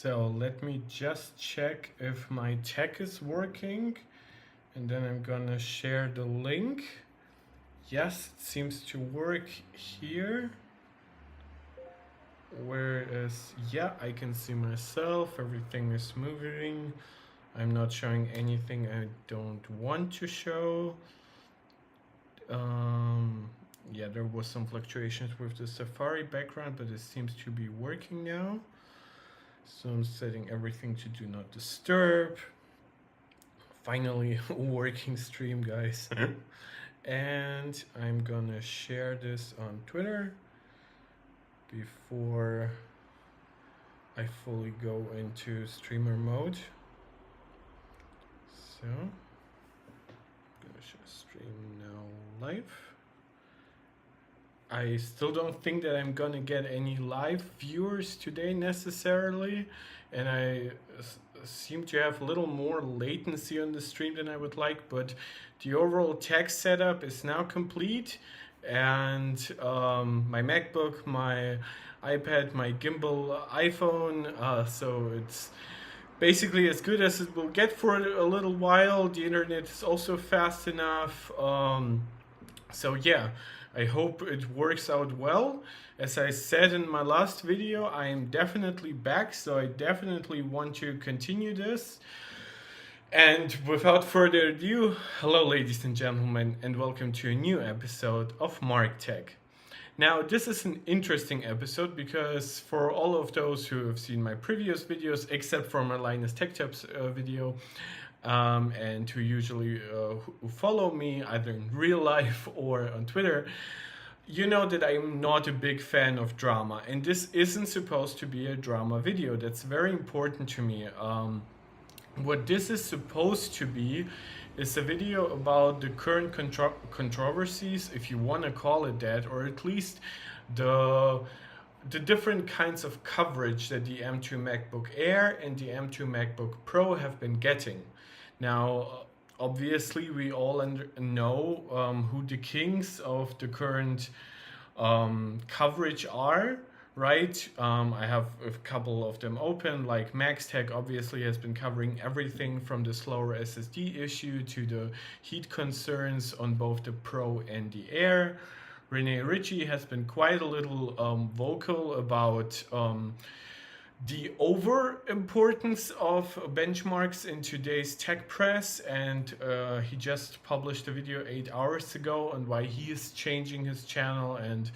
So let me just check if my tech is working, and then I'm gonna share the link. Yes, it seems to work here. Whereas, yeah, I can see myself, everything is moving. I'm not showing anything I don't want to show. Yeah, there was some fluctuations with the Safari background, but it seems to be working now. So I'm setting everything to do not disturb. Finally, working stream, guys. And I'm gonna share this on Twitter before I fully go into streamer mode. So I'm gonna share stream now live. I still don't think that I'm gonna get any live viewers today necessarily, and I seem to have a little more latency on the stream than I would like, but the overall tech setup is now complete, and my MacBook, my iPad, my gimbal iPhone, so it's basically as good as it will get for a little while. The internet is also fast enough, so yeah, I hope it works out well. As I said in my last video, I am definitely back, so I definitely want to continue this. And without further ado, hello ladies and gentlemen, and welcome to a new episode of Mark Tech. Now, this is an interesting episode because for all of those who have seen my previous videos, except for my Linus Tech Tips video, and who usually who follow me either in real life or on Twitter, you know that I'm not a big fan of drama, and this isn't supposed to be a drama video. That's very important to me. What this is supposed to be is a video about the current controversies, if you want to call it that, or at least the different kinds of coverage that the M2 MacBook Air and the M2 MacBook Pro have been getting. Now, obviously, we all know who the kings of the current coverage are, right? I have a couple of them open, like MaxTech obviously has been covering everything from the slower SSD issue to the heat concerns on both the Pro and the Air. Rene Ritchie has been quite a little vocal about the over importance of benchmarks in today's tech press, and he just published a video 8 hours ago on why he is changing his channel and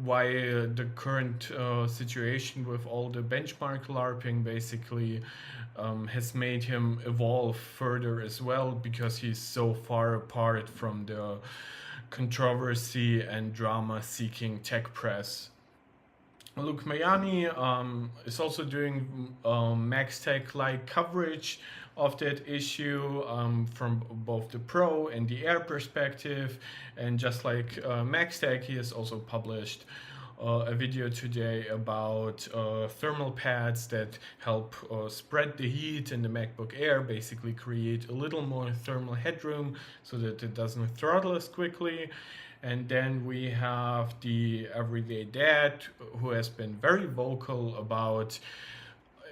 why the current situation with all the benchmark LARPing basically has made him evolve further as well, because he's so far apart from the controversy and drama seeking tech press. Luke Miami is also doing MaxTech-like coverage of that issue from both the Pro and the Air perspective. And just like MaxTech, he has also published a video today about thermal pads that help spread the heat in the MacBook Air, basically create a little more thermal headroom so that it doesn't throttle as quickly. And then we have the Everyday Dad, who has been very vocal about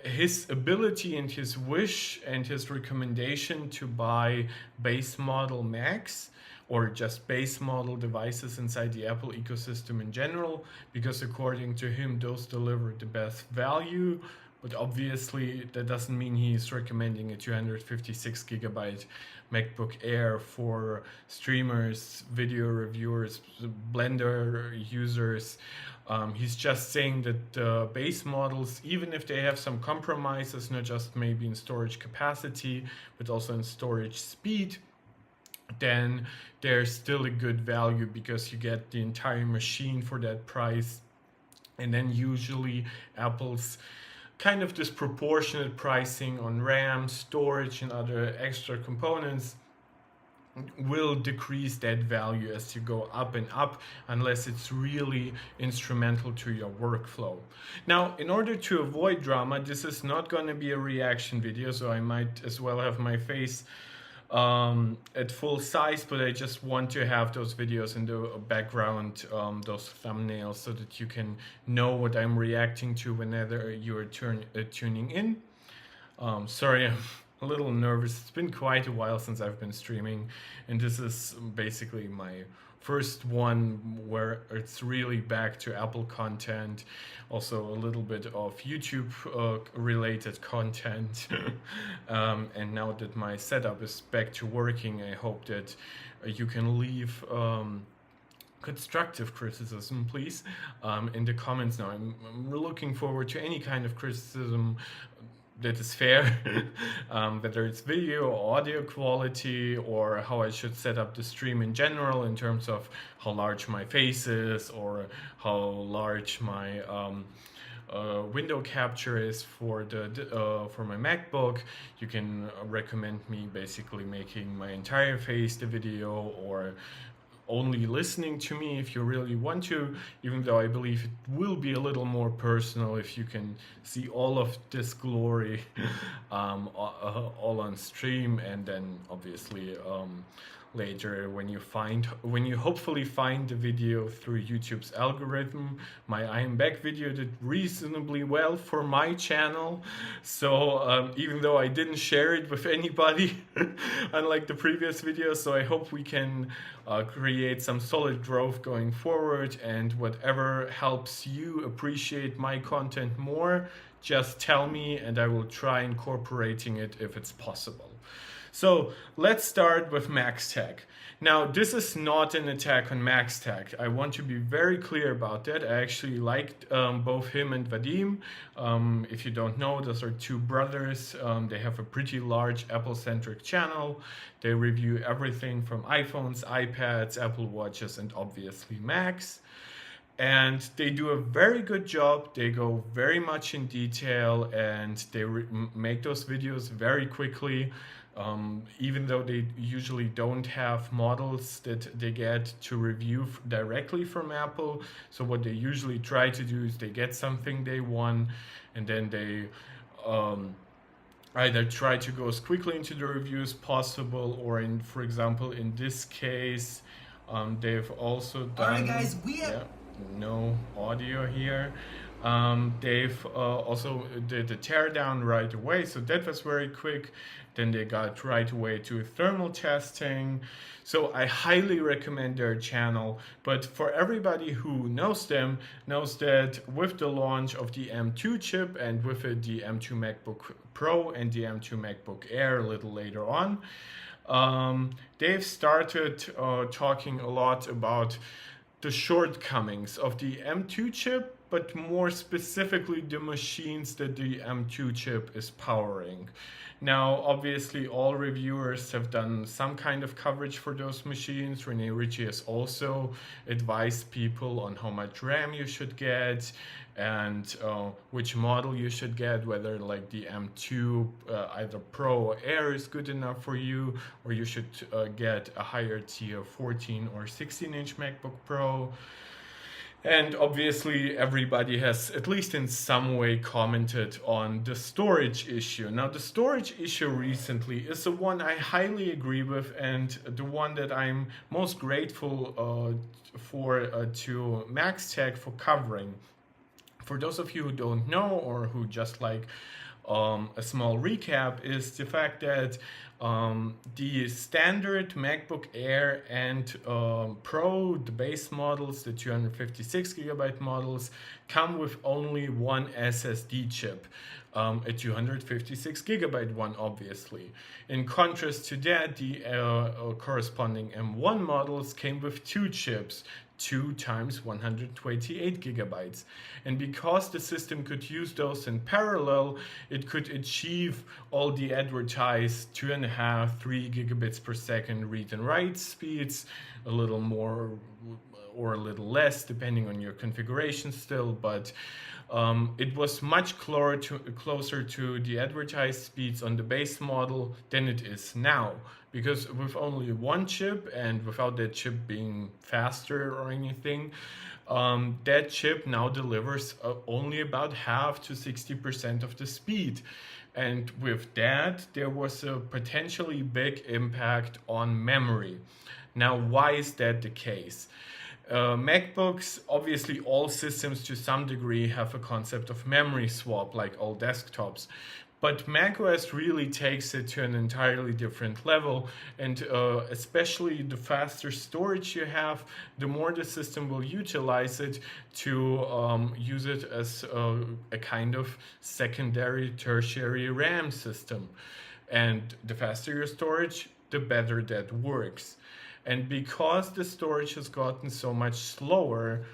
his ability and his wish and his recommendation to buy base model Macs or just base model devices inside the Apple ecosystem in general, because according to him, those deliver the best value. But obviously, that doesn't mean he's recommending a 256 gigabyte MacBook Air for streamers, video reviewers, Blender users. He's just saying that the base models, even if they have some compromises, not just maybe in storage capacity, but also in storage speed, then there's still a good value because you get the entire machine for that price. And then usually Apple's kind of disproportionate pricing on RAM, storage, and other extra components will decrease that value as you go up and up, unless it's really instrumental to your workflow. Now, in order to avoid drama, this is not going to be a reaction video, so I might as well have my face at full size, but I just want to have those videos in the background, those thumbnails, so that you can know what I'm reacting to whenever you're tuning in. Sorry, I'm a little nervous. It's been quite a while since I've been streaming, and this is basically my first one where it's really back to Apple content, also a little bit of YouTube related content. And now that my setup is back to working, I hope that you can leave constructive criticism, please, in the comments now. I'm looking forward to any kind of criticism that is fair, whether it's video or audio quality, or how I should set up the stream in general in terms of how large my face is, or how large my window capture is for my MacBook. You can recommend me basically making my entire face the video, or only listening to me if you really want to, even though I believe it will be a little more personal if you can see all of this glory all on stream, and then obviously later when you hopefully find the video through YouTube's algorithm. My I am back video did reasonably well for my channel, so even though I didn't share it with anybody unlike the previous video, so I hope we can create some solid growth going forward, and whatever helps you appreciate my content more, just tell me and I will try incorporating it if it's possible. So let's start with MaxTech. Now, this is not an attack on MaxTech. I want to be very clear about that. I actually liked both him and Vadim. If you don't know, those are two brothers. They have a pretty large Apple-centric channel. They review everything from iPhones, iPads, Apple Watches, and obviously Macs. And they do a very good job. They go very much in detail, and they make those videos very quickly. Even though they usually don't have models that they get to review directly from Apple. So what they usually try to do is they get something they want, and then they either try to go as quickly into the review as possible, or for example, in this case, they've also done... All right, guys, no audio here. They've also did the teardown right away, so that was very quick. Then they got right away to thermal testing. So I highly recommend their channel. But for everybody who knows them, knows that with the launch of the M2 chip, and with it the M2 MacBook Pro and the M2 MacBook Air a little later on, they've started talking a lot about the shortcomings of the M2 chip, but more specifically the machines that the M2 chip is powering. Now, obviously, all reviewers have done some kind of coverage for those machines. Rene Ritchie has also advised people on how much RAM you should get, and which model you should get, whether like the M2 either Pro or Air is good enough for you, or you should get a higher tier 14 or 16-inch MacBook Pro. And obviously everybody has, at least in some way, commented on the storage issue. Now, the storage issue recently is the one I highly agree with, and the one that I'm most grateful for to MaxTech for covering. For those of you who don't know, or who just like a small recap, is the fact that the standard MacBook Air and Pro, the base models, the 256 gigabyte models, come with only one SSD chip, a 256 gigabyte one, obviously. In contrast to that, the corresponding M1 models came with two chips, 2 times 128 gigabytes. And because the system could use those in parallel, it could achieve all the advertised 2.5, 3 gigabits per second read and write speeds, a little more or a little less depending on your configuration still, but it was much closer to the advertised speeds on the base model than it is now. Because with only one chip, and without that chip being faster or anything, that chip now delivers only about half to 60% of the speed. And with that, there was a potentially big impact on memory. Now, why is that the case? MacBooks, obviously, all systems to some degree have a concept of memory swap, like all desktops. But macOS really takes it to an entirely different level, and especially the faster storage you have, the more the system will utilize it to use it as a kind of secondary, tertiary RAM system. And the faster your storage, the better that works. And because the storage has gotten so much slower,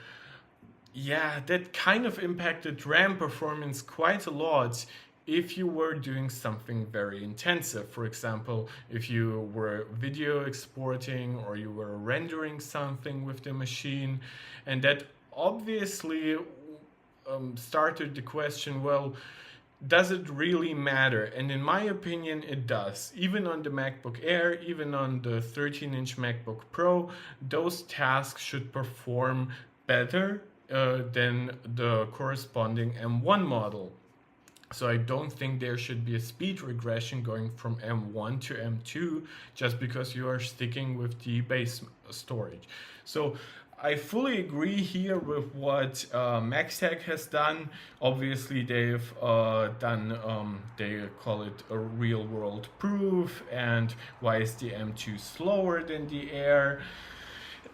yeah, that kind of impacted RAM performance quite a lot if you were doing something very intensive. For example, if you were video exporting or you were rendering something with the machine. And that obviously started the question, well, does it really matter? And in my opinion, it does. Even on the MacBook Air, even on the 13-inch MacBook Pro, those tasks should perform better than the corresponding M1 model. So I don't think there should be a speed regression going from M1 to M2 just because you are sticking with the base storage. So I fully agree here with what MaxTech has done. Obviously, they've they call it a real world proof, and why is the M2 slower than the Air?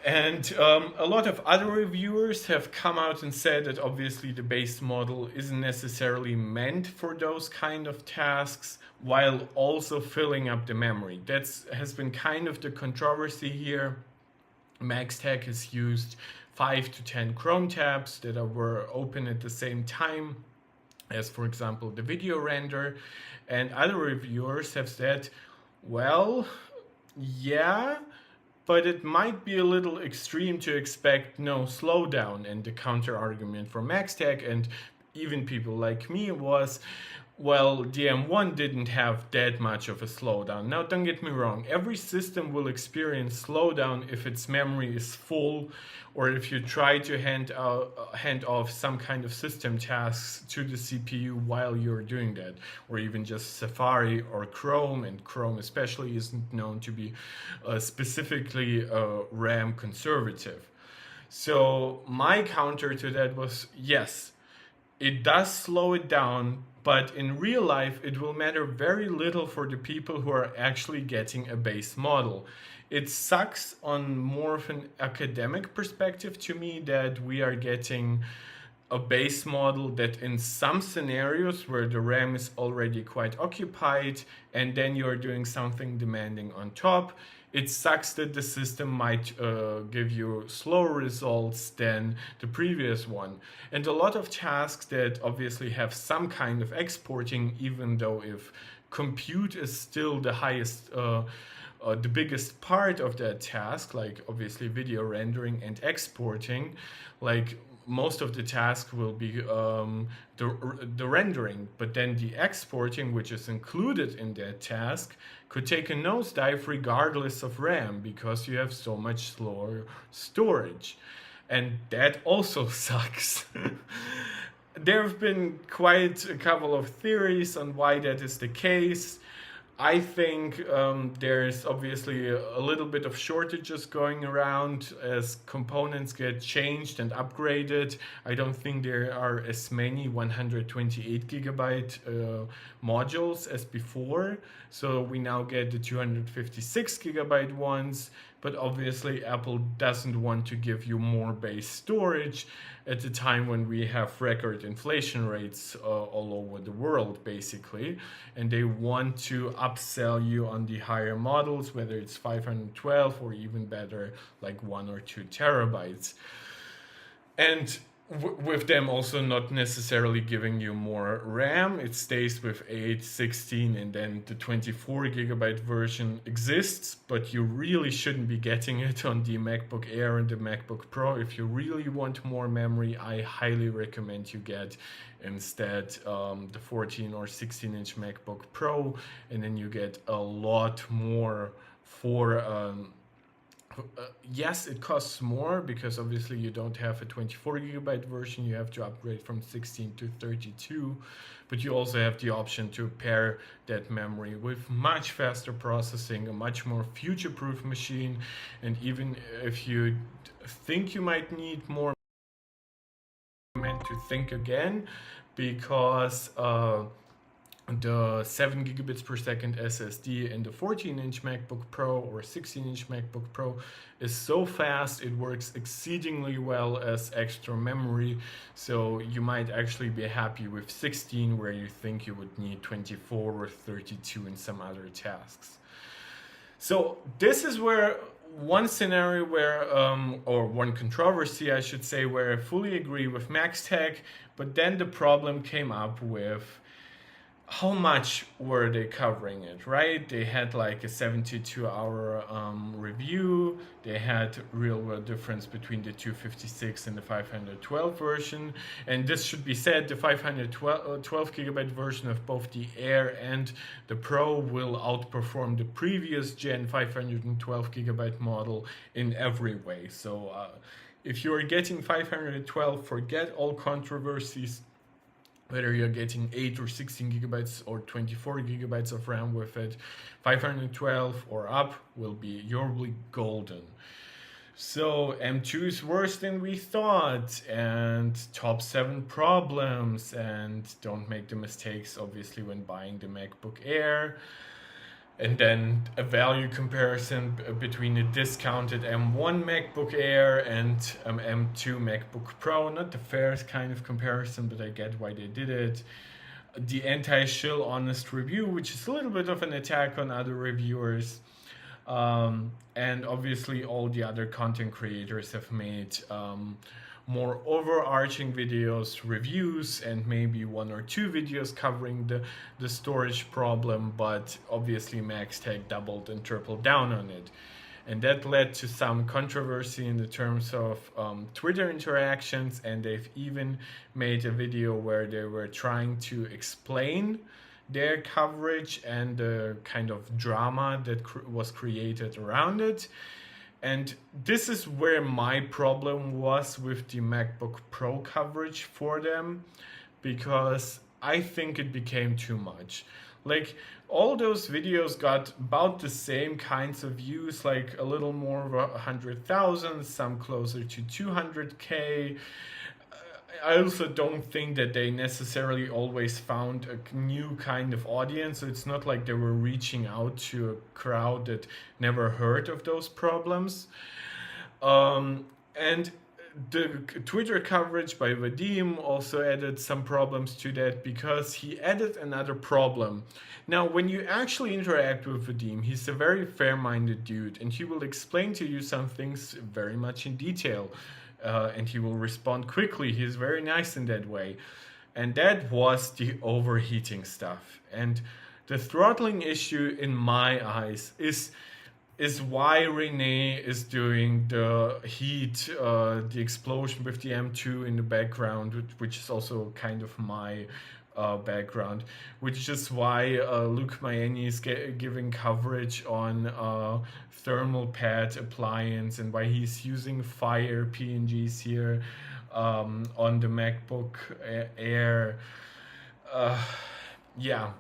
And a lot of other reviewers have come out and said that obviously the base model isn't necessarily meant for those kind of tasks while also filling up the memory. That has been kind of the controversy here. MaxTech has used 5 to 10 Chrome tabs that were open at the same time as, for example, the video render. And other reviewers have said, well, yeah, but it might be a little extreme to expect no slowdown. And the counter argument for MaxTech and even people like me was, well, the M1 didn't have that much of a slowdown. Now, don't get me wrong, every system will experience slowdown if its memory is full or if you try to hand off some kind of system tasks to the CPU while you're doing that, or even just Safari or Chrome, and Chrome especially isn't known to be specifically RAM conservative. So my counter to that was, yes, it does slow it down, but in real life, it will matter very little for the people who are actually getting a base model. It sucks on more of an academic perspective to me that we are getting a base model that in some scenarios where the RAM is already quite occupied and then you're doing something demanding on top, it sucks that the system might give you slower results than the previous one. And a lot of tasks that obviously have some kind of exporting, even though if compute is still the highest, the biggest part of that task, like obviously video rendering and exporting, like most of the task will be the rendering, but then the exporting, which is included in that task, could take a nosedive regardless of RAM because you have so much slower storage. And that also sucks. There have been quite a couple of theories on why that is the case. I think there's obviously a little bit of shortages going around as components get changed and upgraded. I don't think there are as many 128 gigabyte modules as before. So we now get the 256 gigabyte ones, but obviously Apple doesn't want to give you more base storage at a time when we have record inflation rates all over the world, basically. And they want to upsell you on the higher models, whether it's 512 or even better, like 1 or 2 terabytes. And with them also not necessarily giving you more RAM. It stays with 8, 16, and then the 24 gigabyte version exists, but you really shouldn't be getting it on the MacBook Air and the MacBook Pro. If you really want more memory, I highly recommend you get instead the 14 or 16-inch MacBook Pro, and then you get a lot more for Yes, it costs more because obviously you don't have a 24 gigabyte version, you have to upgrade from 16 to 32, but you also have the option to pair that memory with much faster processing, a much more future-proof machine, and even if you think you might need more, meant to think again, because the 7 gigabits per second SSD in the 14-inch MacBook Pro or 16-inch MacBook Pro is so fast, it works exceedingly well as extra memory. So you might actually be happy with 16 where you think you would need 24 or 32 in some other tasks. So this is where one scenario where, or one controversy, I should say, where I fully agree with MaxTech, but then the problem came up with how much were they covering it, right? They had like a 72-hour review. They had real world difference between the 256 and the 512 version. And this should be said, the 512 gigabyte version of both the Air and the Pro will outperform the previous gen 512 gigabyte model in every way. So if you're getting 512, forget all controversies, whether you're getting 8 or 16 gigabytes or 24 gigabytes of RAM with it. 512 or up will be golden. So M2 is worse than we thought, and top 7 problems, and don't make the mistakes obviously when buying the MacBook Air. And then a value comparison between a discounted M1 MacBook Air and M2 MacBook Pro. Not the fairest kind of comparison, but I get why they did it. The anti-shill honest review, which is a little bit of an attack on other reviewers. And obviously all the other content creators have made more overarching videos, reviews, and maybe 1 or 2 videos covering the storage problem, but obviously MaxTech doubled and tripled down on it. And that led to some controversy in the terms of Twitter interactions, and they've even made a video where they were trying to explain their coverage and the kind of drama that was created around it. And this is where my problem was with the MacBook Pro coverage for them, because I think it became too much. Like, all those videos got about the same kinds of views, like a little more of 100,000, some closer to 200K. I also don't think that they necessarily always found a new kind of audience. So it's not like they were reaching out to a crowd that never heard of those problems. And the Twitter coverage by Vadim also added some problems to that, because he added another problem. Now, when you actually interact with Vadim, he's a very fair-minded dude, and he will explain to you some things very much in detail. And he will respond quickly. He's very nice in that way. And that was the overheating stuff. And the throttling issue, in my eyes, is why Renee is doing the heat, the explosion with the M2 in the background, which is also kind of my background, which is why Luke Miani is giving coverage on thermal pad appliance, and why he's using Fire PNGs here on the MacBook Air. Yeah.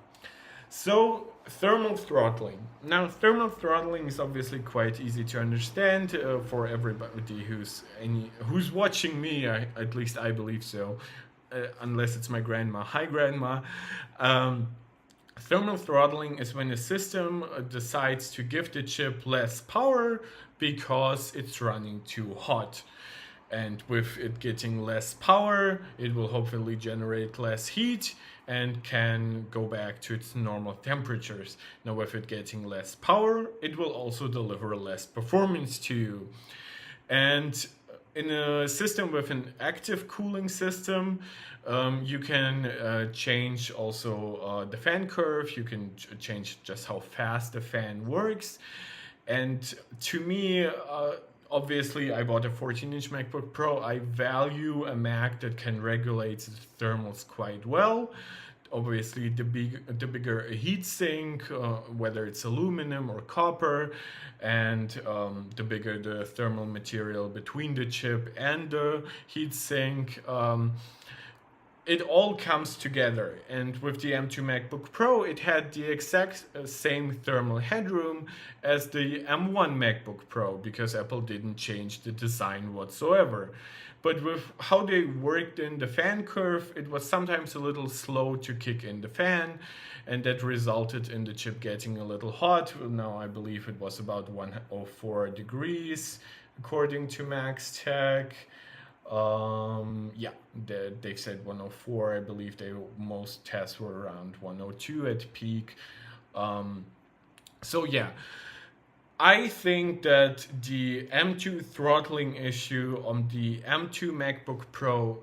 So thermal throttling. Now, thermal throttling is obviously quite easy to understand for everybody who's watching me. At least I believe so. Unless it's my grandma. Hi, grandma. Thermal throttling is when a system decides to give the chip less power because it's running too hot. And with it getting less power, it will hopefully generate less heat and can go back to its normal temperatures. Now, with it getting less power, it will also deliver less performance to you. And in a system with an active cooling system, you can change also the fan curve. You can change just how fast the fan works. And to me, obviously, I bought a 14-inch MacBook Pro. I value a Mac that can regulate its thermals quite well. obviously the bigger a heat sink, whether it's aluminum or copper, and the bigger the thermal material between the chip and the heat sink. It all comes together. And with the M2 MacBook Pro, it had the exact same thermal headroom as the M1 MacBook Pro, because Apple didn't change the design whatsoever. But with how they worked in the fan curve, it was sometimes a little slow to kick in the fan, and that resulted in the chip getting a little hot. Now I believe it was about 104 degrees according to Max Tech. Yeah, they said 104. I believe most tests were around 102 at peak. So yeah, I think that the M2 throttling issue on the M2 MacBook Pro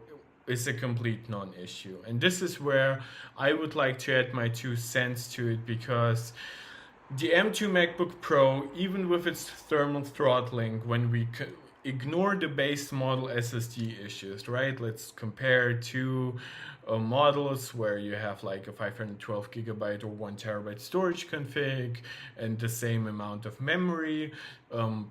is a complete non-issue. And this is where I would like to add my 2 cents to it, because the M2 MacBook Pro, even with its thermal throttling, when we ignore the base model SSD issues, right? Let's compare two models where you have like a 512 gigabyte or 1 terabyte storage config and the same amount of memory,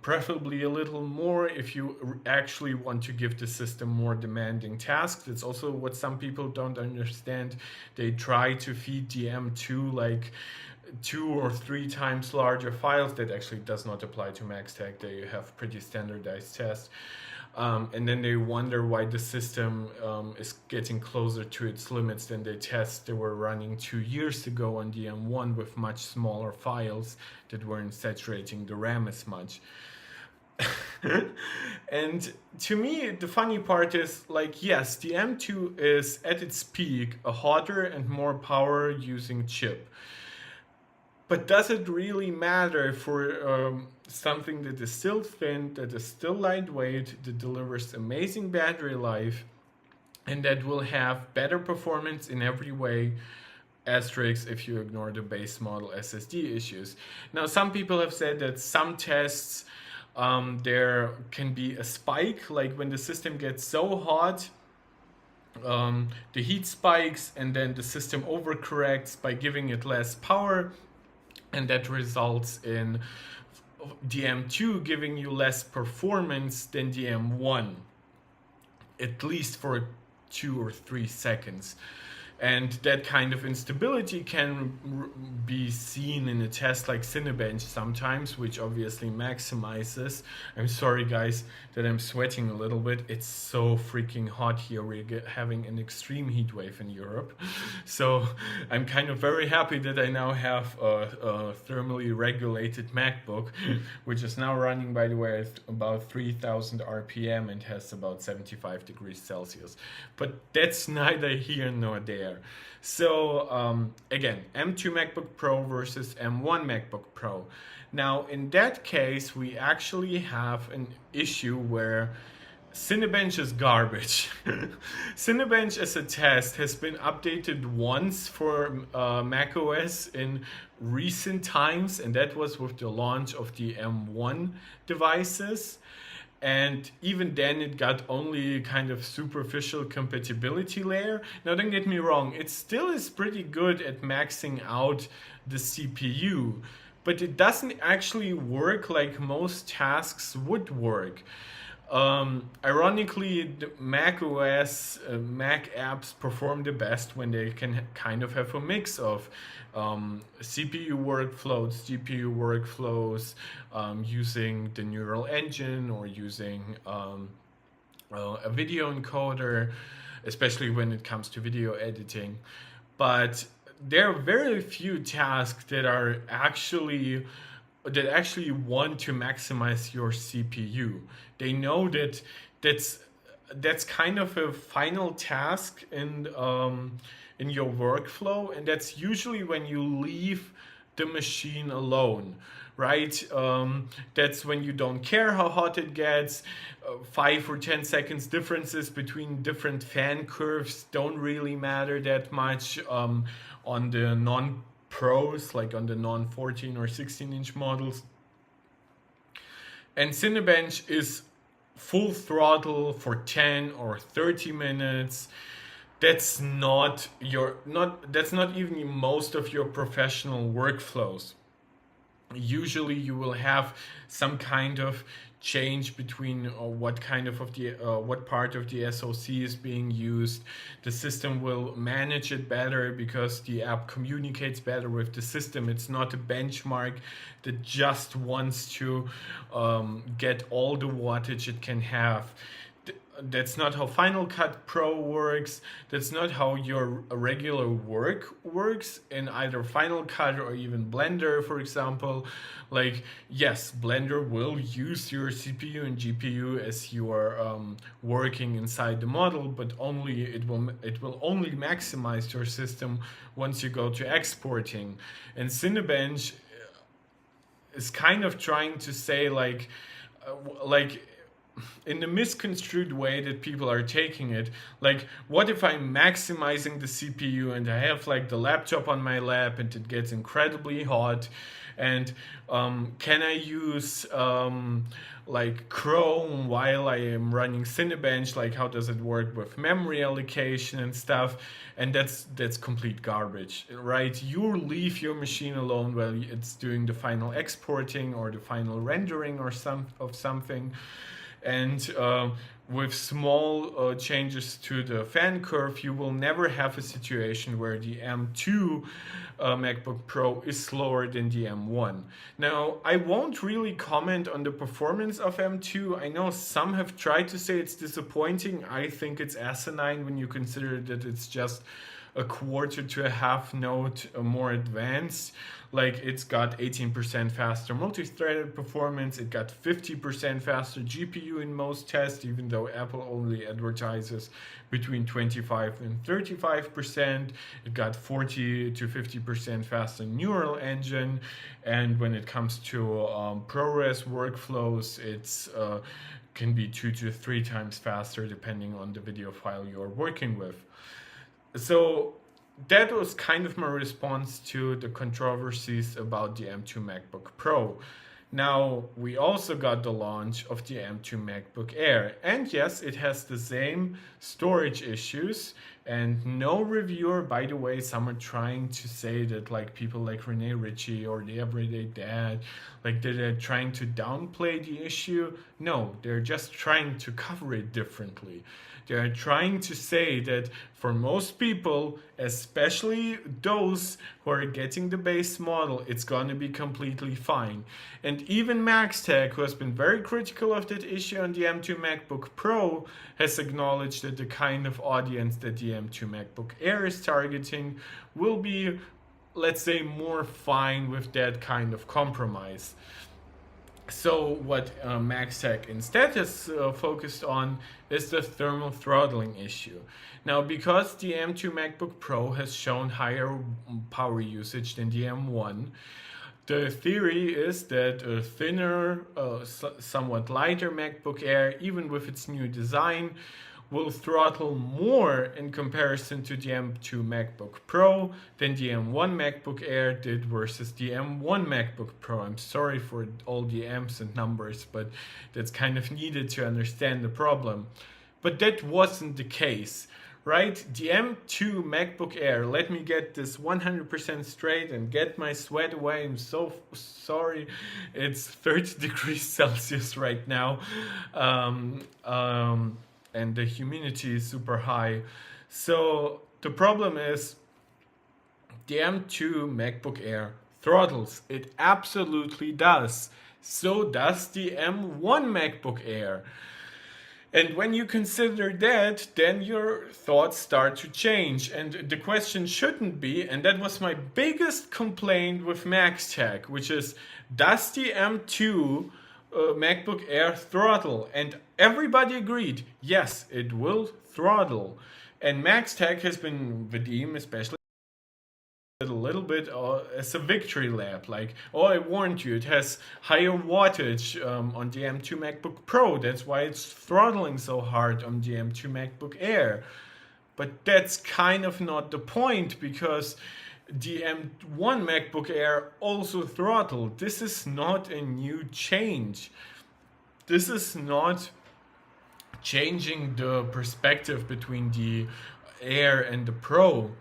preferably a little more if you actually want to give the system more demanding tasks. That's also what some people don't understand. They try to feed the M2 like 2 or 3 times larger files. That actually does not apply to MaxTech. They have pretty standardized tests. And then they wonder why the system is getting closer to its limits than the tests they were running 2 years ago on the M1 with much smaller files that weren't saturating the RAM as much. And to me, the funny part is, like, yes, the M2 is at its peak a hotter and more power using chip. But does it really matter for something that is still thin, that is still lightweight, that delivers amazing battery life, and that will have better performance in every way? Asterisk if you ignore the base model SSD issues. Now, some people have said that some tests, there can be a spike, like when the system gets so hot, the heat spikes, and then the system overcorrects by giving it less power. And that results in the M2 giving you less performance than the M1, at least for 2 or 3 seconds. And that kind of instability can be seen in a test like Cinebench sometimes, which obviously maximizes. I'm sorry, guys, that I'm sweating a little bit. It's so freaking hot here. We're having an extreme heat wave in Europe. So I'm kind of very happy that I now have a thermally regulated MacBook, which is now running, by the way, at about 3000 RPM and has about 75 degrees Celsius. But that's neither here nor there. So again, M2 MacBook Pro versus M1 MacBook Pro. Now, in that case, we actually have an issue where Cinebench is garbage. Cinebench as a test has been updated once for macOS in recent times, and that was with the launch of the M1 devices. And even then it got only kind of superficial compatibility layer. Now don't get me wrong, it still is pretty good at maxing out the CPU, but it doesn't actually work like most tasks would work. Ironically, the Mac OS, Mac apps perform the best when they can kind of have a mix of CPU workflows, GPU workflows, using the neural engine or using a video encoder, especially when it comes to video editing. But there are very few tasks that actually want to maximize your CPU. They know that that's kind of a final task in your workflow, and that's usually when you leave the machine alone, right? That's when you don't care how hot it gets. 5 or 10 seconds differences between different fan curves don't really matter that much on the non-pros, like on the non-14 or 16-inch models. And Cinebench is full throttle for 10 or 30 minutes. that's not even most of your professional workflows. Usually you will have some kind of change between what part of the SoC is being used. The system will manage it better because the app communicates better with the system. It's not a benchmark that just wants to get all the wattage it can have. That's not how Final Cut Pro works. That's not how your regular work works in either Final Cut or even Blender, for example. Like, yes, Blender will use your CPU and GPU as you are working inside the model, but only it will only maximize your system once you go to exporting. And Cinebench is kind of trying to say like in the misconstrued way that people are taking it, like, what if I'm maximizing the CPU and I have like the laptop on my lap and it gets incredibly hot, and can I use like Chrome while I am running Cinebench? Like, how does it work with memory allocation and stuff? And that's complete garbage, right? You leave your machine alone while it's doing the final exporting or the final rendering or something. And with small changes to the fan curve, you will never have a situation where the M2 MacBook Pro is slower than the M1. Now, I won't really comment on the performance of M2. I know some have tried to say it's disappointing. I think it's asinine when you consider that it's just a quarter to a half node more advanced. Like, it's got 18% faster multi-threaded performance, it got 50% faster GPU in most tests, even though Apple only advertises between 25 and 35%. It got 40 to 50% faster neural engine, and when it comes to ProRes workflows, it's can be 2 to 3 times faster depending on the video file you're working with. So that was kind of my response to the controversies about the M2 MacBook Pro. Now, we also got the launch of the M2 MacBook Air. And yes, it has the same storage issues. And no reviewer, by the way, some are trying to say that like people like Rene Ritchie or the Everyday Dad, like they're trying to downplay the issue. No, they're just trying to cover it differently. They're trying to say that for most people, especially those who are getting the base model, it's going to be completely fine. And even MaxTech, who has been very critical of that issue on the M2 MacBook Pro, has acknowledged that the kind of audience that the M2 MacBook Air is targeting will be, let's say, more fine with that kind of compromise. So what MaxTech instead has focused on is the thermal throttling issue. Now, because the M2 MacBook Pro has shown higher power usage than the M1, the theory is that a thinner, somewhat lighter MacBook Air, even with its new design, will throttle more in comparison to the M2 MacBook Pro than the M1 MacBook Air did versus the M1 MacBook Pro. I'm sorry for all the M's and numbers, but that's kind of needed to understand the problem. But that wasn't the case, right? The M2 MacBook Air, let me get this 100% straight and get my sweat away. I'm so sorry. It's 30 degrees Celsius right now. And the humidity is super high. So the problem is the M2 MacBook Air throttles. It absolutely does. So does the M1 MacBook Air. And when you consider that, then your thoughts start to change. And the question shouldn't be, and that was my biggest complaint with MaxTech, which is, does the M2 MacBook Air throttle? And everybody agreed, yes, it will throttle. And MaxTech has been, Vadim especially, a little bit as a victory lap, like, oh, I warned you, it has higher wattage on the M2 MacBook Pro, that's why it's throttling so hard on the M2 MacBook Air. But that's kind of not the point, because the M1 MacBook Air also throttled. This is not a new change. This is not changing the perspective between the Air and the Pro.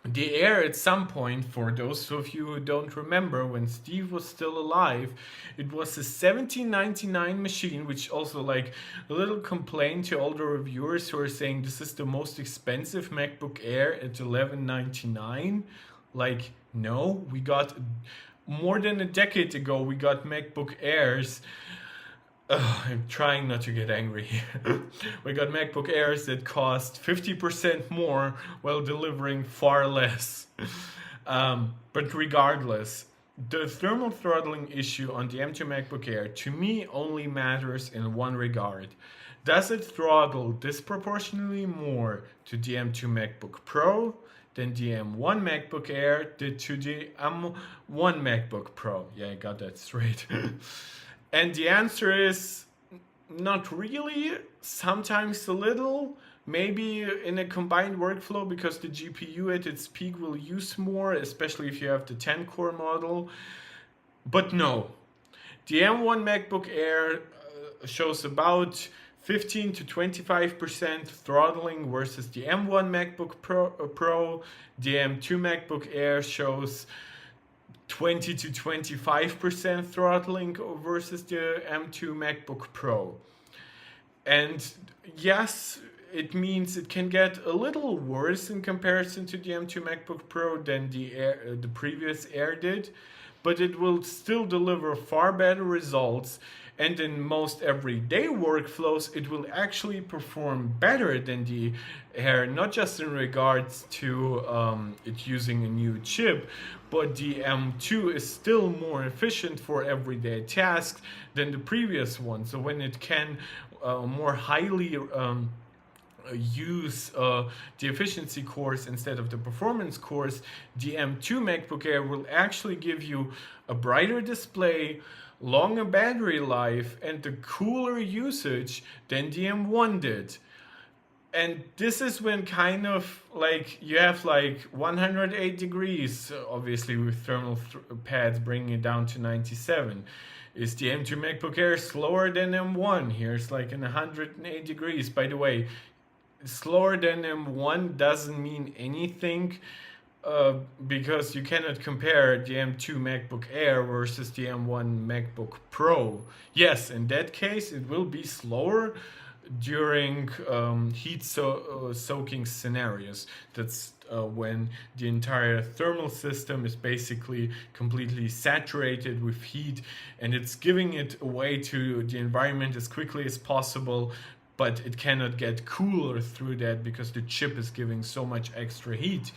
The Air, at some point, for those of you who don't remember, when Steve was still alive, it was a 1799 machine, which also, like, a little complaint to all the reviewers who are saying this is the most expensive MacBook Air at 1199. Like, no, we got more than a decade ago, we got MacBook Airs. I'm trying not to get angry here. We got MacBook Airs that cost 50% more while delivering far less. But regardless, the thermal throttling issue on the M2 MacBook Air to me only matters in one regard. Does it throttle disproportionately more to the M2 MacBook Pro than the M1 MacBook Air did to the M1 MacBook Pro? Yeah, I got that straight. And the answer is not really, sometimes a little, maybe in a combined workflow because the GPU at its peak will use more, especially if you have the 10-core model. But no, the M1 MacBook Air shows about 15 to 25% throttling versus the M1 MacBook Pro. The M2 MacBook Air shows 20 to 25% throttling versus the M2 MacBook Pro. And yes, it means it can get a little worse in comparison to the M2 MacBook Pro than the previous Air did, but it will still deliver far better results. And in most everyday workflows, it will actually perform better than the Air, not just in regards to it using a new chip, but the M2 is still more efficient for everyday tasks than the previous one. So when it can more highly use the efficiency cores instead of the performance cores, the M2 MacBook Air will actually give you a brighter display, longer battery life, and the cooler usage than the M1 did. And this is when kind of like you have like 108 degrees, obviously with thermal pads bringing it down to 97. Is the M2 MacBook Air slower than M1? Here's like in 108 degrees. By the way, slower than M1 doesn't mean anything. Because you cannot compare the M2 MacBook Air versus the M1 MacBook Pro. Yes, in that case, it will be slower during heat soaking scenarios. That's when the entire thermal system is basically completely saturated with heat and it's giving it away to the environment as quickly as possible, but it cannot get cooler through that because the chip is giving so much extra heat.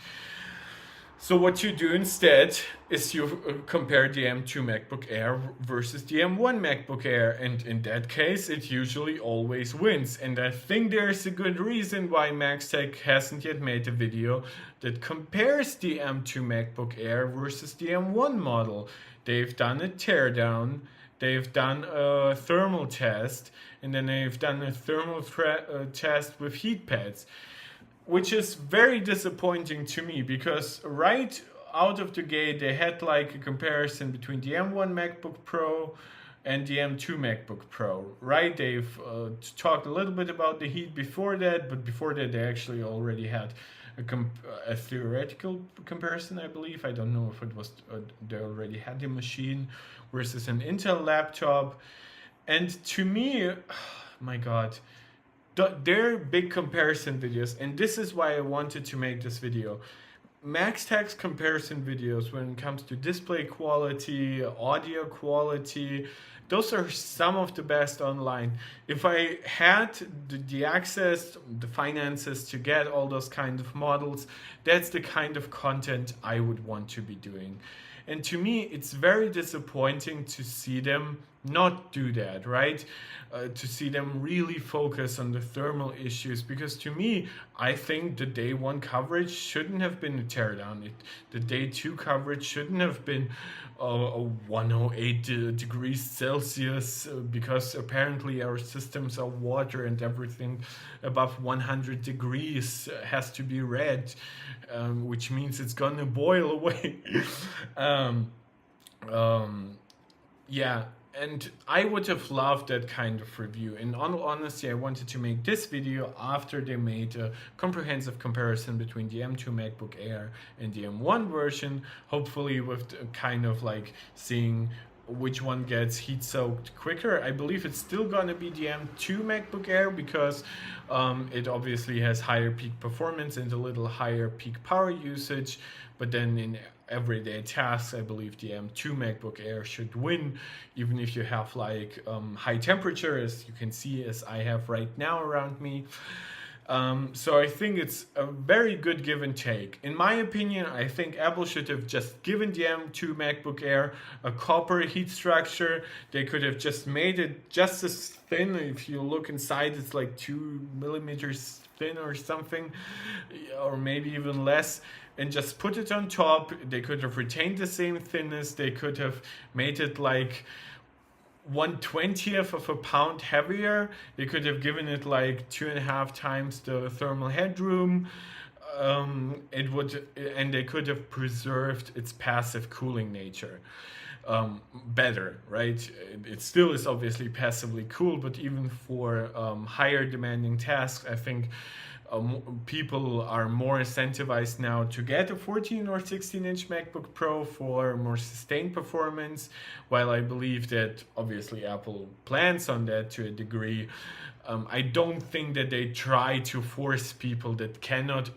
So what you do instead is you compare the M2 MacBook Air versus the M1 MacBook Air, and in that case it usually always wins. And I think there's a good reason why MaxTech hasn't yet made a video that compares the M2 MacBook Air versus the M1 model. They've done a teardown, they've done a thermal test, and then they've done a thermal test with heat pads. Which is very disappointing to me because right out of the gate they had like a comparison between the M1 MacBook Pro and the M2 MacBook Pro, right? They've talked a little bit about the heat before that, but before that they actually already had a theoretical comparison, I believe. I don't know if it was they already had the machine versus an Intel laptop. And to me, my God, they're big comparison videos, and this is why I wanted to make this video. MaxTech's comparison videos when it comes to display quality, audio quality, those are some of the best online. If I had the access, the finances to get all those kind of models, that's the kind of content I would want to be doing. And to me, it's very disappointing to see them not do that, right? To see them really focus on the thermal issues, because to me, I think the day one coverage shouldn't have been a teardown. The day two coverage shouldn't have been 108 degrees Celsius, because apparently our systems are water and everything above 100 degrees has to be red, which means it's gonna boil away. Yeah. and I would have loved that kind of review. And honestly, I wanted to make this video after they made a comprehensive comparison between the M2 MacBook Air and the M1 version, hopefully with kind of like seeing which one gets heat soaked quicker. I believe it's still gonna be the M2 MacBook Air because it obviously has higher peak performance and a little higher peak power usage, but then in everyday tasks, I believe the M2 MacBook Air should win, even if you have like high temperature, as you can see, as I have right now around me. So I think it's a very good give and take. In my opinion, I think Apple should have just given the M2 MacBook Air a copper heat structure. They could have just made it just as thin. If you look inside, it's like 2 millimeters thin or something, or maybe even less, and just put it on top. They could have retained the same thinness. They could have made it like 1/20th of a pound heavier. They could have given it like 2.5 times the thermal headroom. And they could have preserved its passive cooling nature better, right? It still is obviously passively cool, but even for higher demanding tasks, I think people are more incentivized now to get a 14 or 16-inch MacBook Pro for more sustained performance, while I believe that obviously Apple plans on that to a degree. I don't think that they try to force people that cannot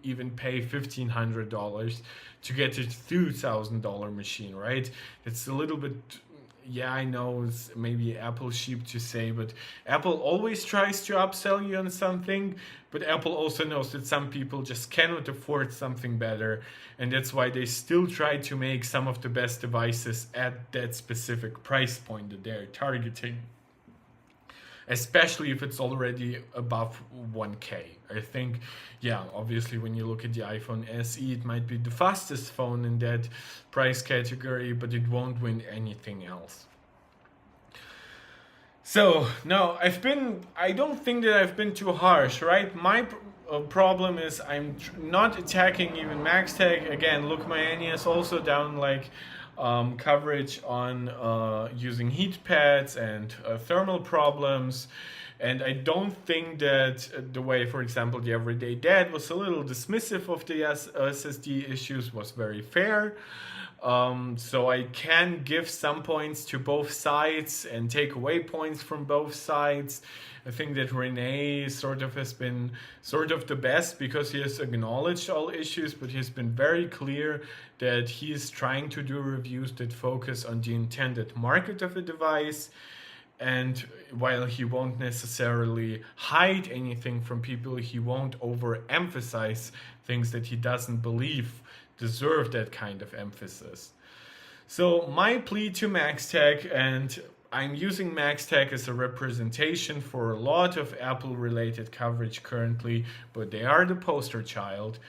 even pay $1,500 to get a $2,000 machine, right? It's a little bit, yeah, I know it's maybe Apple sheep to say, but Apple always tries to upsell you on something, but Apple also knows that some people just cannot afford something better, and that's why they still try to make some of the best devices at that specific price point that they're targeting, especially if it's already above 1K. I think, yeah, obviously when you look at the iPhone SE, it might be the fastest phone in that price category, but it won't win anything else. So, no, I don't think that I've been too harsh, right? My problem is I'm not attacking even MaxTech. Again, look, my NES also down like coverage on using heat pads and thermal problems. And I don't think that the way, for example, the Everyday Dad was a little dismissive of the SSD issues was very fair. So I can give some points to both sides and take away points from both sides. I think that Rene sort of has been sort of the best because he has acknowledged all issues, but he's been very clear that he is trying to do reviews that focus on the intended market of a device. And while he won't necessarily hide anything from people, he won't overemphasize things that he doesn't believe deserve that kind of emphasis. So my plea to MaxTech, and I'm using MaxTech as a representation for a lot of Apple-related coverage currently, but they are the poster child.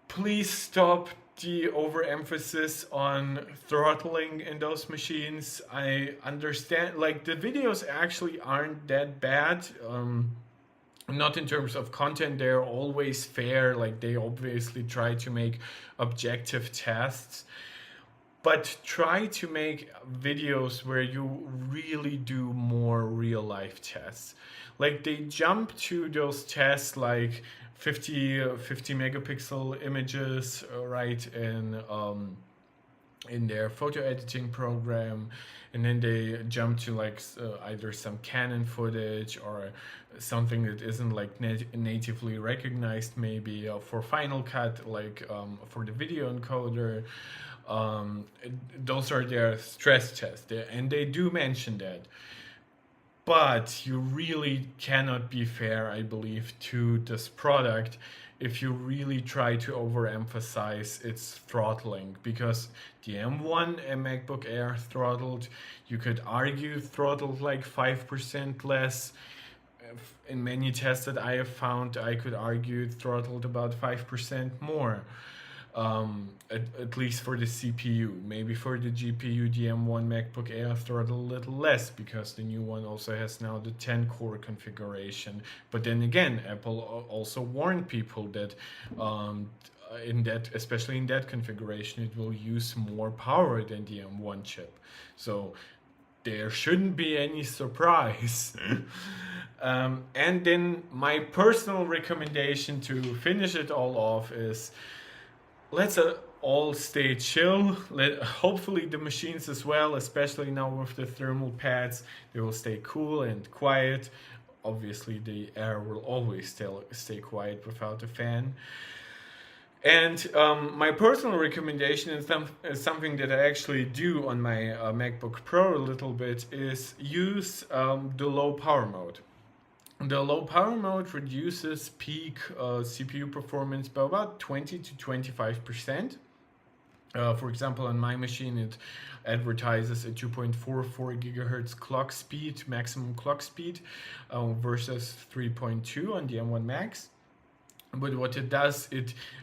Please stop the overemphasis on throttling in those machines. I understand, like, the videos actually aren't that bad. Not in terms of content, they're always fair. Like, they obviously try to make objective tests, but try to make videos where you really do more real life tests. Like, they jump to those tests like 50 megapixel images, right, in their photo editing program, and then they jump to like either some Canon footage or something that isn't like natively recognized, maybe for Final Cut, like for the video encoder. Those are their stress tests, and they do mention that. But you really cannot be fair, I believe, to this product if you really try to overemphasize its throttling, because the M1 and MacBook Air throttled, you could argue throttled like 5% less. In many tests that I have found, I could argue throttled about 5% more. At least for the CPU. Maybe for the GPU, the M1 MacBook Air throttle a little less because the new one also has now the 10-core configuration. But then again, Apple also warned people that especially in that configuration, it will use more power than the M1 chip. So there shouldn't be any surprise. And then my personal recommendation to finish it all off is, let's all stay chill. Hopefully the machines as well, especially now with the thermal pads, they will stay cool and quiet. Obviously the air will always stay quiet without a fan. And my personal recommendation is something that I actually do on my MacBook Pro a little bit, is use the low power mode. The low power mode reduces peak CPU performance by about 20 to 25%. For example, on my machine, it advertises a 2.44 gigahertz clock speed, maximum clock speed, versus 3.2 on the M1 Max. But what it does,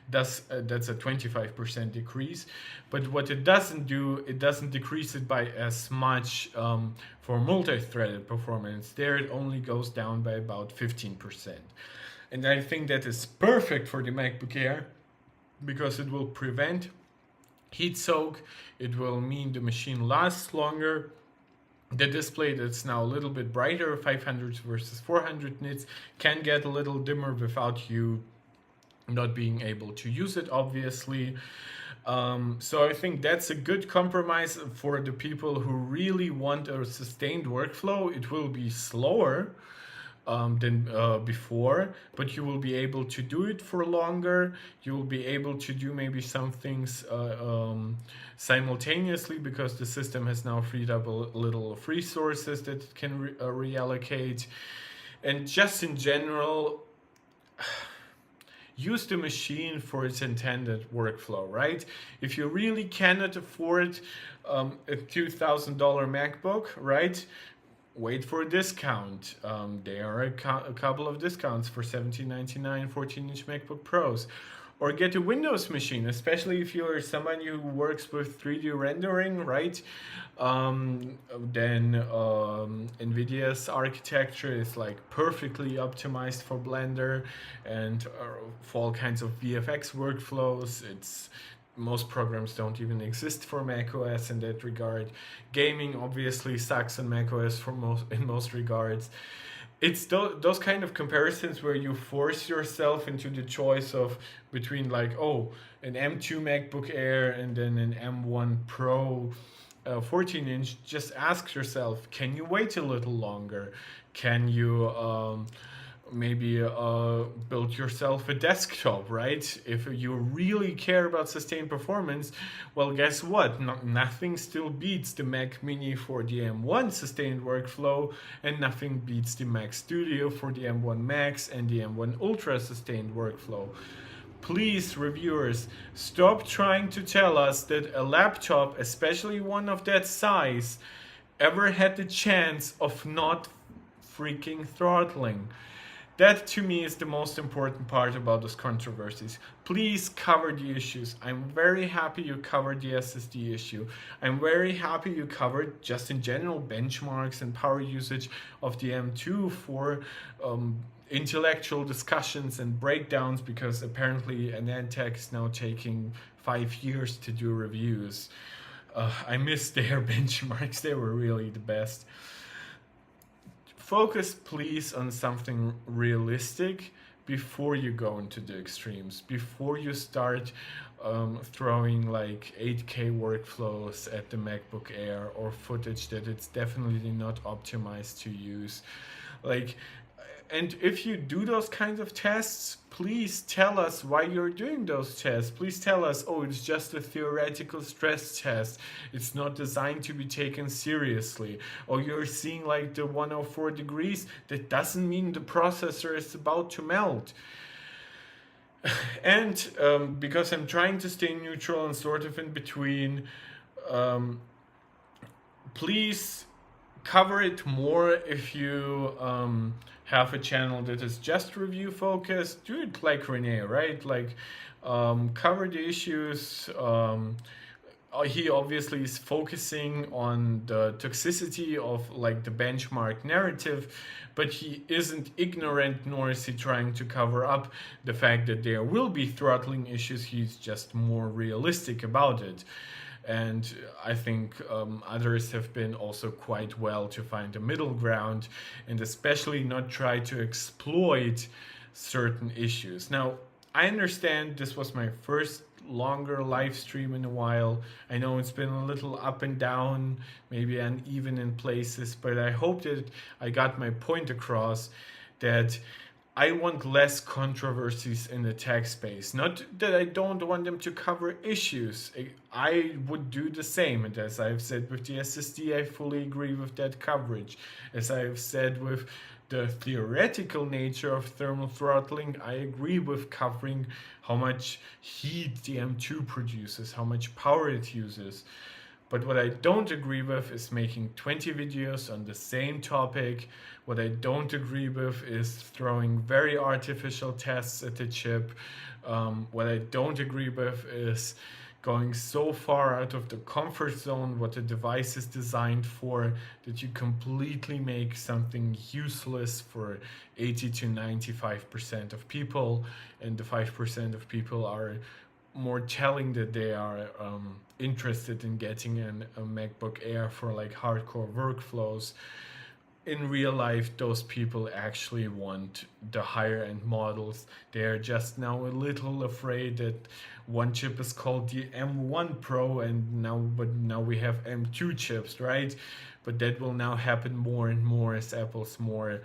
that's a 25% decrease. But what it doesn't do, it doesn't decrease it by as much for multi-threaded performance. There it only goes down by about 15%. And I think that is perfect for the MacBook Air, because it will prevent heat soak. It will mean the machine lasts longer. The display that's now a little bit brighter, 500 versus 400 nits, can get a little dimmer without you not being able to use it, obviously. So I think that's a good compromise for the people who really want a sustained workflow. It will be slower than before, but you will be able to do it for longer. You will be able to do maybe some things simultaneously, because the system has now freed up a little of resources that it can reallocate. And just in general, use the machine for its intended workflow, right? If you really cannot afford a $2,000 MacBook, right? Wait for a discount. There are a couple of discounts for $17.99 14-inch MacBook Pros. Or get a Windows machine, especially if you're somebody who works with 3D rendering, right? Then NVIDIA's architecture is like perfectly optimized for Blender and for all kinds of VFX workflows. Most programs don't even exist for macOS in that regard. Gaming obviously sucks on macOS in most regards. It's those kind of comparisons where you force yourself into the choice of between like, oh, an M2 MacBook Air and then an M1 Pro 14-inch. Just ask yourself, can you wait a little longer? Can you maybe build yourself a desktop, right? If you really care about sustained performance, well, guess what? Nothing still beats the Mac Mini for the M1 sustained workflow, and nothing beats the Mac Studio for the M1 Max and the M1 Ultra sustained workflow. Please, reviewers, stop trying to tell us that a laptop, especially one of that size, ever had the chance of not freaking throttling. That, to me, is the most important part about those controversies. Please cover the issues. I'm very happy you covered the SSD issue. I'm very happy you covered, just in general, benchmarks and power usage of the M2 for intellectual discussions and breakdowns, because apparently AnandTech is now taking 5 years to do reviews. I miss their benchmarks. They were really the best. Focus, please, on something realistic before you go into the extremes, before you start throwing like 8K workflows at the MacBook Air or footage that it's definitely not optimized to use. And if you do those kinds of tests, please tell us why you're doing those tests. Please tell us, oh, it's just a theoretical stress test. It's not designed to be taken seriously. Or you're seeing like the 104 degrees. That doesn't mean the processor is about to melt. And because I'm trying to stay neutral and sort of in between, please cover it more. If you have a channel that is just review focused, do it like Renee, right? Like cover the issues. He obviously is focusing on the toxicity of like the benchmark narrative, but he isn't ignorant, nor is he trying to cover up the fact that there will be throttling issues. He's just more realistic about it. and I think others have been also quite well to find a middle ground, and especially not try to exploit certain issues. Now, I understand this was my first longer live stream in a while. I know it's been a little up and down, maybe uneven in places, but I hope that I got my point across that I want less controversies in the tech space. Not that I don't want them to cover issues. I would do the same. And as I've said with the SSD, I fully agree with that coverage. As I've said with the theoretical nature of thermal throttling, I agree with covering how much heat the M2 produces, how much power it uses. But what I don't agree with is making 20 videos on the same topic. What I don't agree with is throwing very artificial tests at the chip. What I don't agree with is going so far out of the comfort zone, what the device is designed for, that you completely make something useless for 80 to 95% of people, and the 5% of people are more telling that they are interested in getting a MacBook Air for like hardcore workflows. In real life, those people actually want the higher end models. They are just now a little afraid that one chip is called the M1 Pro, and now we have M2 chips, right? But that will now happen more and more as Apple's more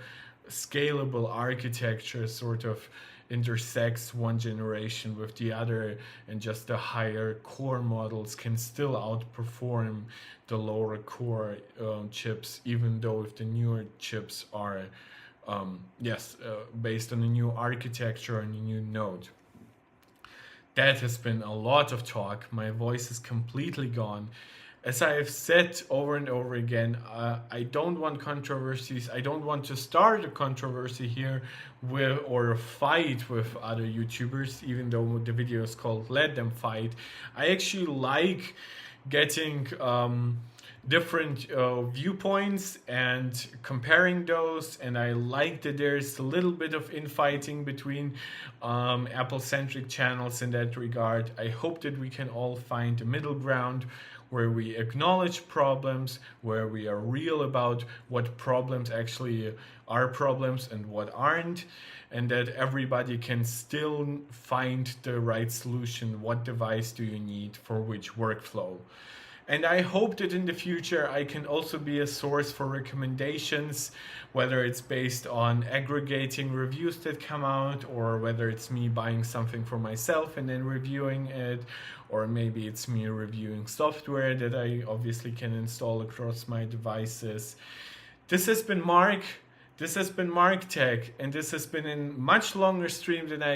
scalable architecture sort of intersects one generation with the other, and just the higher core models can still outperform the lower core chips, even though if the newer chips are based on a new architecture and a new node. That has been a lot of talk. My voice is completely gone. As I have said over and over again, I don't want controversies. I don't want to start a controversy here or a fight with other YouTubers, even though the video is called Let Them Fight. I actually like getting different viewpoints and comparing those, and I like that there's a little bit of infighting between Apple-centric channels in that regard. I hope that we can all find a middle ground where we acknowledge problems, where we are real about what problems actually are problems and what aren't, and that everybody can still find the right solution. What device do you need for which workflow? And I hope that in the future I can also be a source for recommendations, whether it's based on aggregating reviews that come out, or whether it's me buying something for myself and then reviewing it, or maybe it's me reviewing software that I obviously can install across my devices. This has been Mark. This has been Mark Tech, and this has been a much longer stream than I